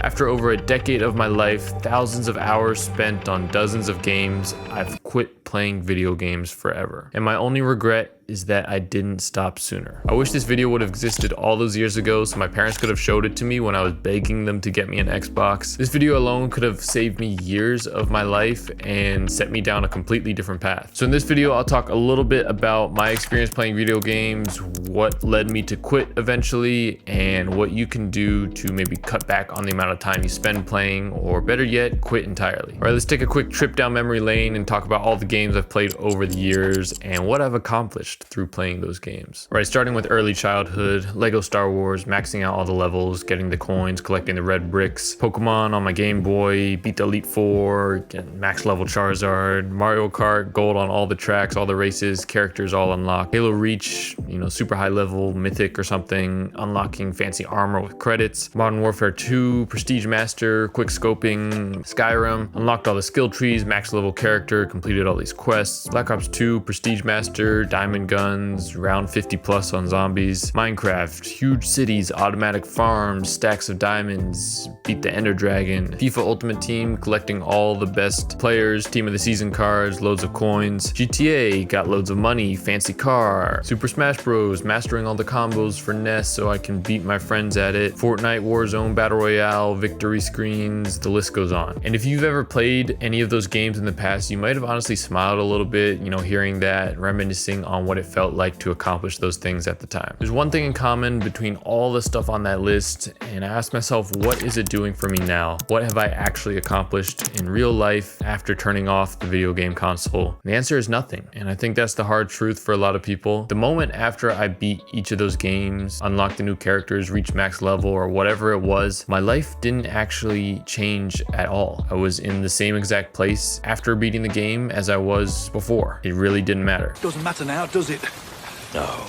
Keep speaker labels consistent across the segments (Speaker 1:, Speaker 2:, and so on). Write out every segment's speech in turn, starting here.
Speaker 1: After over a decade of my life, thousands of hours spent on dozens of games, I've quit playing video games forever. And my only regret is that I didn't stop sooner. I wish this video would have existed all those years ago so my parents could have showed it to me when I was begging them to get me an Xbox. This video alone could have saved me years of my life and set me down a completely different path. So in this video, I'll talk a little bit about my experience playing video games, what led me to quit eventually, and what you can do to maybe cut back on the amount of time you spend playing, or better yet, quit entirely. All right, let's take a quick trip down memory lane and talk about all the games I've played over the years and what I've accomplished through playing those games. All right, starting with early childhood, Lego Star Wars, maxing out all the levels, getting the coins, collecting the red bricks, Pokemon on my Game Boy, beat the Elite Four, getting max level Charizard, Mario Kart, gold on all the tracks, all the races, characters all unlocked, Halo Reach, super high level, mythic or something, unlocking fancy armor with credits, Modern Warfare 2, Prestige Master, quick scoping, Skyrim, unlocked all the skill trees, max level character, completed all these quests, Black Ops 2, Prestige Master, Diamond Guns, round 50 plus on zombies, Minecraft, huge cities, automatic farms, stacks of diamonds, beat the Ender Dragon, FIFA Ultimate Team, collecting all the best players, team of the season cards, loads of coins, GTA, got loads of money, fancy car, Super Smash Bros, mastering all the combos for NES so I can beat my friends at it, Fortnite, Warzone, Battle Royale, victory screens, the list goes on. And if you've ever played any of those games in the past, you might have honestly smiled a little bit, hearing that, reminiscing on what it felt like to accomplish those things at the time. There's one thing in common between all the stuff on that list, and I asked myself, what is it doing for me now? What have I actually accomplished in real life after turning off the video game console? And the answer is nothing, and I think that's the hard truth for a lot of people. The moment after I beat each of those games, unlocked the new characters, reached max level, or whatever it was, my life didn't actually change at all. I was in the same exact place after beating the game as I was before. It really didn't matter.
Speaker 2: Doesn't matter now, does it? No,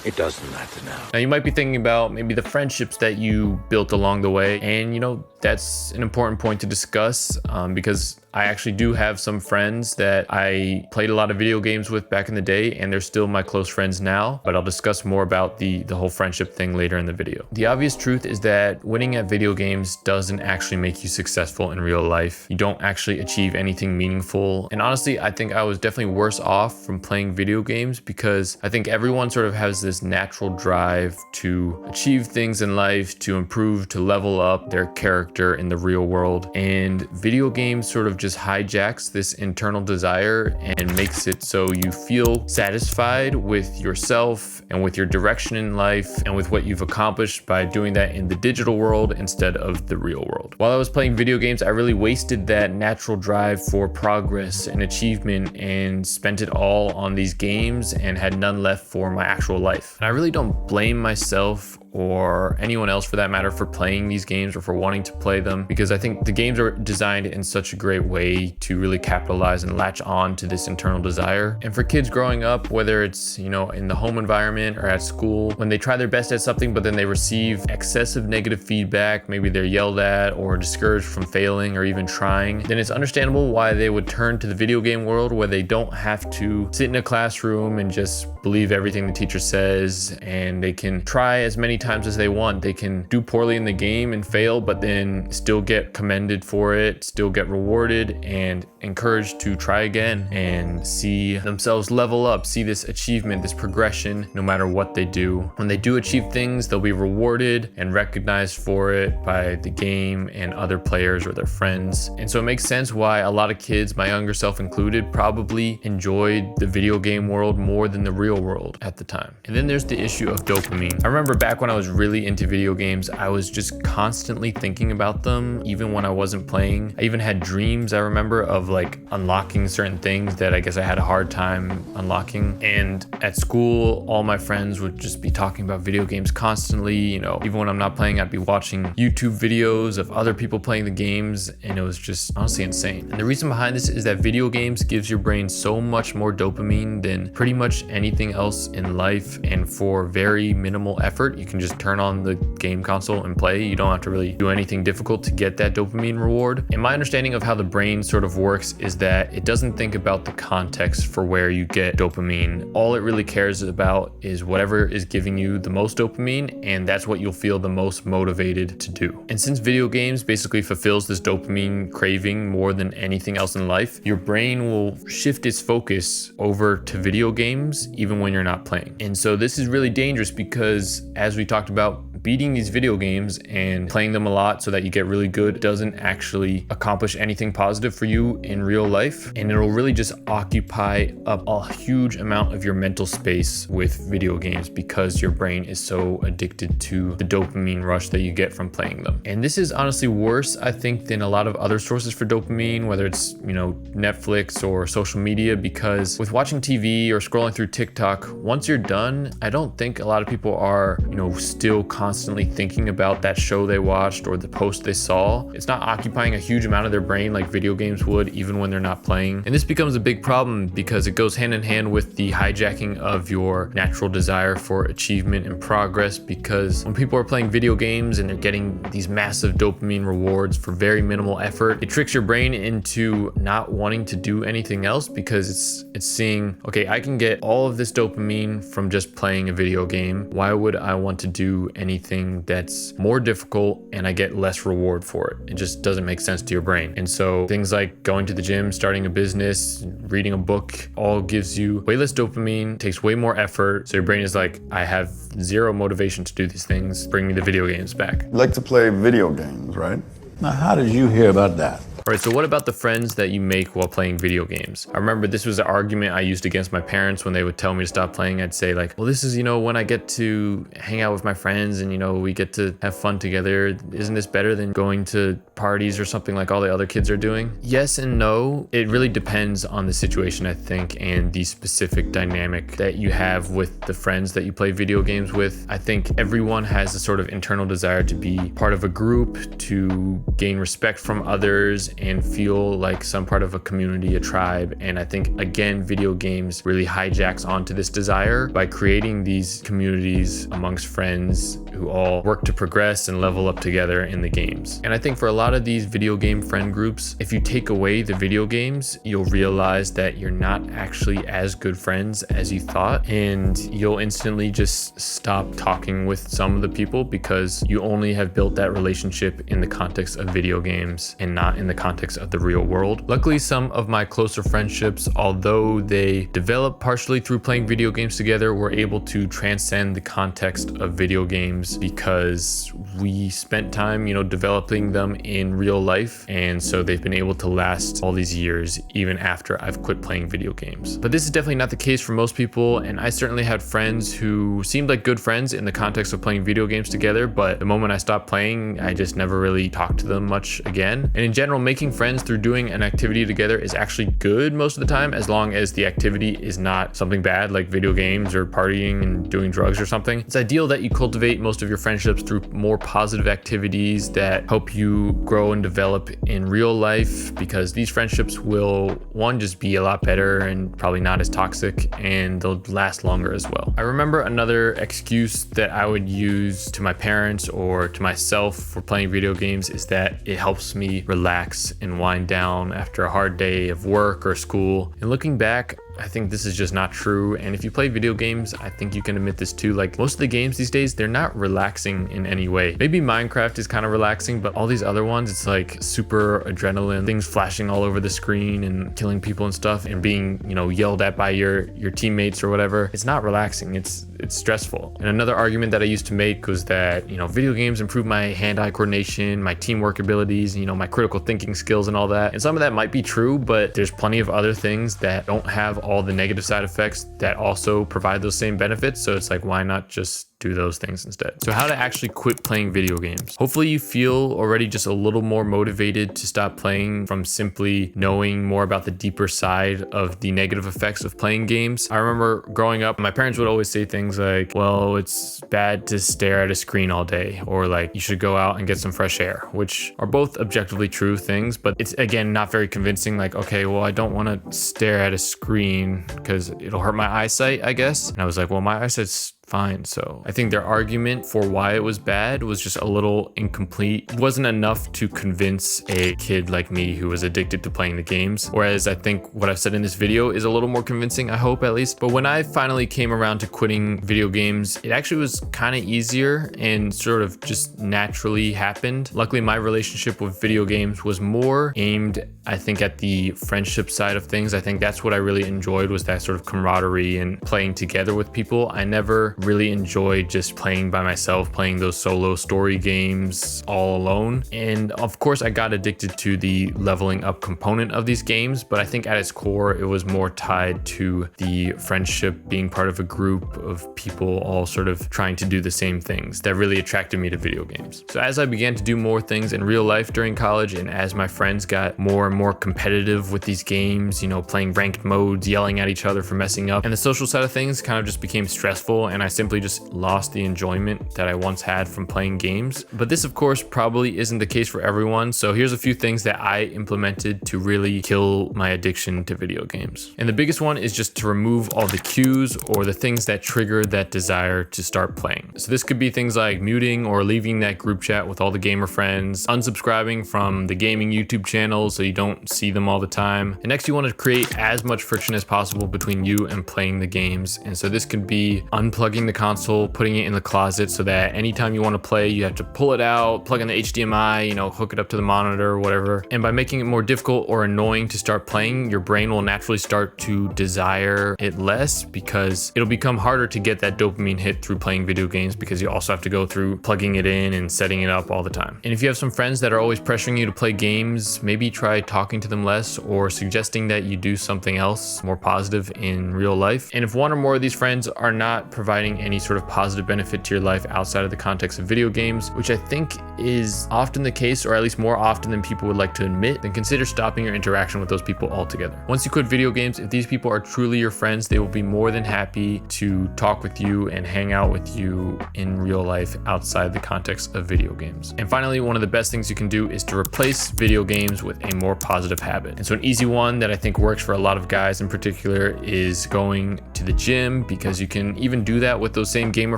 Speaker 2: it doesn't matter now.
Speaker 1: Now you might be thinking about maybe the friendships that you built along the way, and that's an important point to discuss because I actually do have some friends that I played a lot of video games with back in the day, and they're still my close friends now, but I'll discuss more about the whole friendship thing later in the video. The obvious truth is that winning at video games doesn't actually make you successful in real life. You don't actually achieve anything meaningful. And honestly, I think I was definitely worse off from playing video games because I think everyone sort of has this natural drive to achieve things in life, to improve, to level up their character in the real world. And video games sort of just hijacks this internal desire and makes it so you feel satisfied with yourself and with your direction in life and with what you've accomplished by doing that in the digital world instead of the real world. While I was playing video games, I really wasted that natural drive for progress and achievement and spent it all on these games and had none left for my actual life. And I really don't blame myself or anyone else for that matter for playing these games or for wanting to play them, because I think the games are designed in such a great way to really capitalize and latch on to this internal desire. And for kids growing up, whether it's in the home environment or at school, when they try their best at something but then they receive excessive negative feedback, maybe they're yelled at or discouraged from failing or even trying, then it's understandable why they would turn to the video game world where they don't have to sit in a classroom and just believe everything the teacher says, and they can try as many times as they want. They can do poorly in the game and fail, but then still get commended for it, still get rewarded and encouraged to try again and see themselves level up, see this achievement, this progression, no matter what they do. When they do achieve things, they'll be rewarded and recognized for it by the game and other players or their friends. And so it makes sense why a lot of kids, my younger self included, probably enjoyed the video game world more than the real world at the time. And then there's the issue of dopamine. I remember back when I was really into video games, I was just constantly thinking about them, even when I wasn't playing. I even had dreams, I remember, of unlocking certain things that I guess I had a hard time unlocking. And at school, all my friends would just be talking about video games constantly. Even when I'm not playing, I'd be watching YouTube videos of other people playing the games, and it was just honestly insane. And the reason behind this is that video games gives your brain so much more dopamine than pretty much anything else in life, and for very minimal effort, you can just turn on the game console and play. You don't have to really do anything difficult to get that dopamine reward. And my understanding of how the brain sort of works is that it doesn't think about the context for where you get dopamine. All it really cares about is whatever is giving you the most dopamine, and that's what you'll feel the most motivated to do. And since video games basically fulfills this dopamine craving more than anything else in life, your brain will shift its focus over to video games even when you're not playing. And so this is really dangerous because, as we talked about, beating these video games and playing them a lot so that you get really good doesn't actually accomplish anything positive for you in real life. And it'll really just occupy up a huge amount of your mental space with video games because your brain is so addicted to the dopamine rush that you get from playing them. And this is honestly worse, I think, than a lot of other sources for dopamine, whether it's, Netflix or social media, because with watching TV or scrolling through TikTok, once you're done, I don't think a lot of people are, still constantly thinking about that show they watched or the post they saw. It's not occupying a huge amount of their brain like video games would, even when they're not playing. And this becomes a big problem because it goes hand in hand with the hijacking of your natural desire for achievement and progress, because when people are playing video games and they're getting these massive dopamine rewards for very minimal effort, it tricks your brain into not wanting to do anything else because it's seeing, okay, I can get all of this dopamine from just playing a video game. Why would I want to do anything that's more difficult and I get less reward for it? It just doesn't make sense to your brain. And so things like going to the gym, starting a business, reading a book, all gives you way less dopamine, takes way more effort. So your brain is like, I have zero motivation to do these things. Bring me the video games back.
Speaker 3: You like to play video games, right?
Speaker 4: Now, how did you hear about that?
Speaker 1: All right, so what about the friends that you make while playing video games? I remember this was an argument I used against my parents when they would tell me to stop playing. I'd say like, well, this is, when I get to hang out with my friends and, we get to have fun together. Isn't this better than going to parties or something like all the other kids are doing? Yes and no. It really depends on the situation, I think, and the specific dynamic that you have with the friends that you play video games with. I think everyone has a sort of internal desire to be part of a group, to gain respect from others, and feel like some part of a community, a tribe. And I think, again, video games really hijacks onto this desire by creating these communities amongst friends who all work to progress and level up together in the games. And I think for a lot of these video game friend groups, if you take away the video games, you'll realize that you're not actually as good friends as you thought, and you'll instantly just stop talking with some of the people because you only have built that relationship in the context of video games and not in the context of the real world. Luckily, some of my closer friendships, although they developed partially through playing video games together, were able to transcend the context of video games because we spent time, developing them in real life. And so they've been able to last all these years, even after I've quit playing video games. But this is definitely not the case for most people. And I certainly had friends who seemed like good friends in the context of playing video games together. But the moment I stopped playing, I just never really talked to them much again. And in general, making friends through doing an activity together is actually good most of the time, as long as the activity is not something bad like video games or partying and doing drugs or something. It's ideal that you cultivate most of your friendships through more positive activities that help you grow and develop in real life, because these friendships will, one, just be a lot better and probably not as toxic, and they'll last longer as well. I remember another excuse that I would use to my parents or to myself for playing video games is that it helps me relax and wind down after a hard day of work or school. And looking back, I think this is just not true. And if you play video games, I think you can admit this too. Like, most of the games these days, they're not relaxing in any way. Maybe Minecraft is kind of relaxing, but all these other ones, it's like super adrenaline, things flashing all over the screen and killing people and stuff, and being, yelled at by your teammates or whatever. It's not relaxing. It's stressful. And another argument that I used to make was that, video games improve my hand-eye coordination, my teamwork abilities, my critical thinking skills and all that. And some of that might be true, but there's plenty of other things that don't have all the negative side effects that also provide those same benefits. So it's like, why not just do those things instead? So how to actually quit playing video games. Hopefully you feel already just a little more motivated to stop playing from simply knowing more about the deeper side of the negative effects of playing games. I remember growing up, my parents would always say things like, well, it's bad to stare at a screen all day, or like, you should go out and get some fresh air, which are both objectively true things, but it's, again, not very convincing. Like, okay, well, I don't want to stare at a screen because it'll hurt my eyesight, I guess. And I was like, well, my eyesight's fine. So I think their argument for why it was bad was just a little incomplete. It wasn't enough to convince a kid like me who was addicted to playing the games. Whereas I think what I've said in this video is a little more convincing, I hope at least. But when I finally came around to quitting video games, it actually was kind of easier and sort of just naturally happened. Luckily, my relationship with video games was more aimed, I think, at the friendship side of things. I think that's what I really enjoyed, was that sort of camaraderie and playing together with people. I never really enjoyed just playing by myself, playing those solo story games all alone. And of course, I got addicted to the leveling up component of these games, but I think at its core, it was more tied to the friendship, being part of a group of people all sort of trying to do the same things that really attracted me to video games. So as I began to do more things in real life during college, and as my friends got more and more competitive with these games, you know, playing ranked modes, yelling at each other for messing up, and the social side of things kind of just became stressful, and I simply just lost the enjoyment that I once had from playing games. But this, of course, probably isn't the case for everyone. So here's a few things that I implemented to really kill my addiction to video games. And the biggest one is just to remove all the cues or the things that trigger that desire to start playing. So this could be things like muting or leaving that group chat with all the gamer friends, unsubscribing from the gaming YouTube channels so you don't see them all the time. And next, you want to create as much friction as possible between you and playing the games. And so this could be unplugging the console, putting it in the closet so that anytime you want to play, you have to pull it out, plug in the HDMI, you know, hook it up to the monitor or whatever. And by making it more difficult or annoying to start playing, your brain will naturally start to desire it less, because it'll become harder to get that dopamine hit through playing video games, because you also have to go through plugging it in and setting it up all the time. And if you have some friends that are always pressuring you to play games, maybe try talking to them less or suggesting that you do something else more positive in real life. And if one or more of these friends are not providing any sort of positive benefit to your life outside of the context of video games, which I think is often the case, or at least more often than people would like to admit, then consider stopping your interaction with those people altogether. Once you quit video games, if these people are truly your friends, they will be more than happy to talk with you and hang out with you in real life outside the context of video games. And finally, one of the best things you can do is to replace video games with a more positive habit. And so an easy one that I think works for a lot of guys in particular is going to the gym, because you can even do that with those same gamer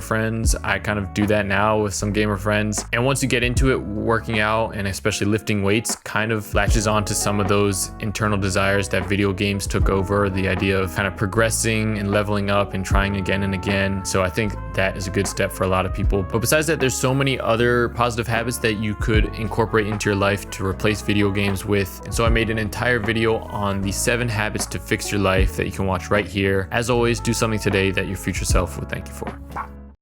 Speaker 1: friends. I kind of do that now with some gamer friends. And once you get into it, working out and especially lifting weights kind of latches on to some of those internal desires that video games took over, the idea of kind of progressing and leveling up and trying again and again. So I think that is a good step for a lot of people. But besides that, there's so many other positive habits that you could incorporate into your life to replace video games with. And so I made an entire video on the 7 habits to fix your life that you can watch right here. As always, do something today that your future self would thank you for.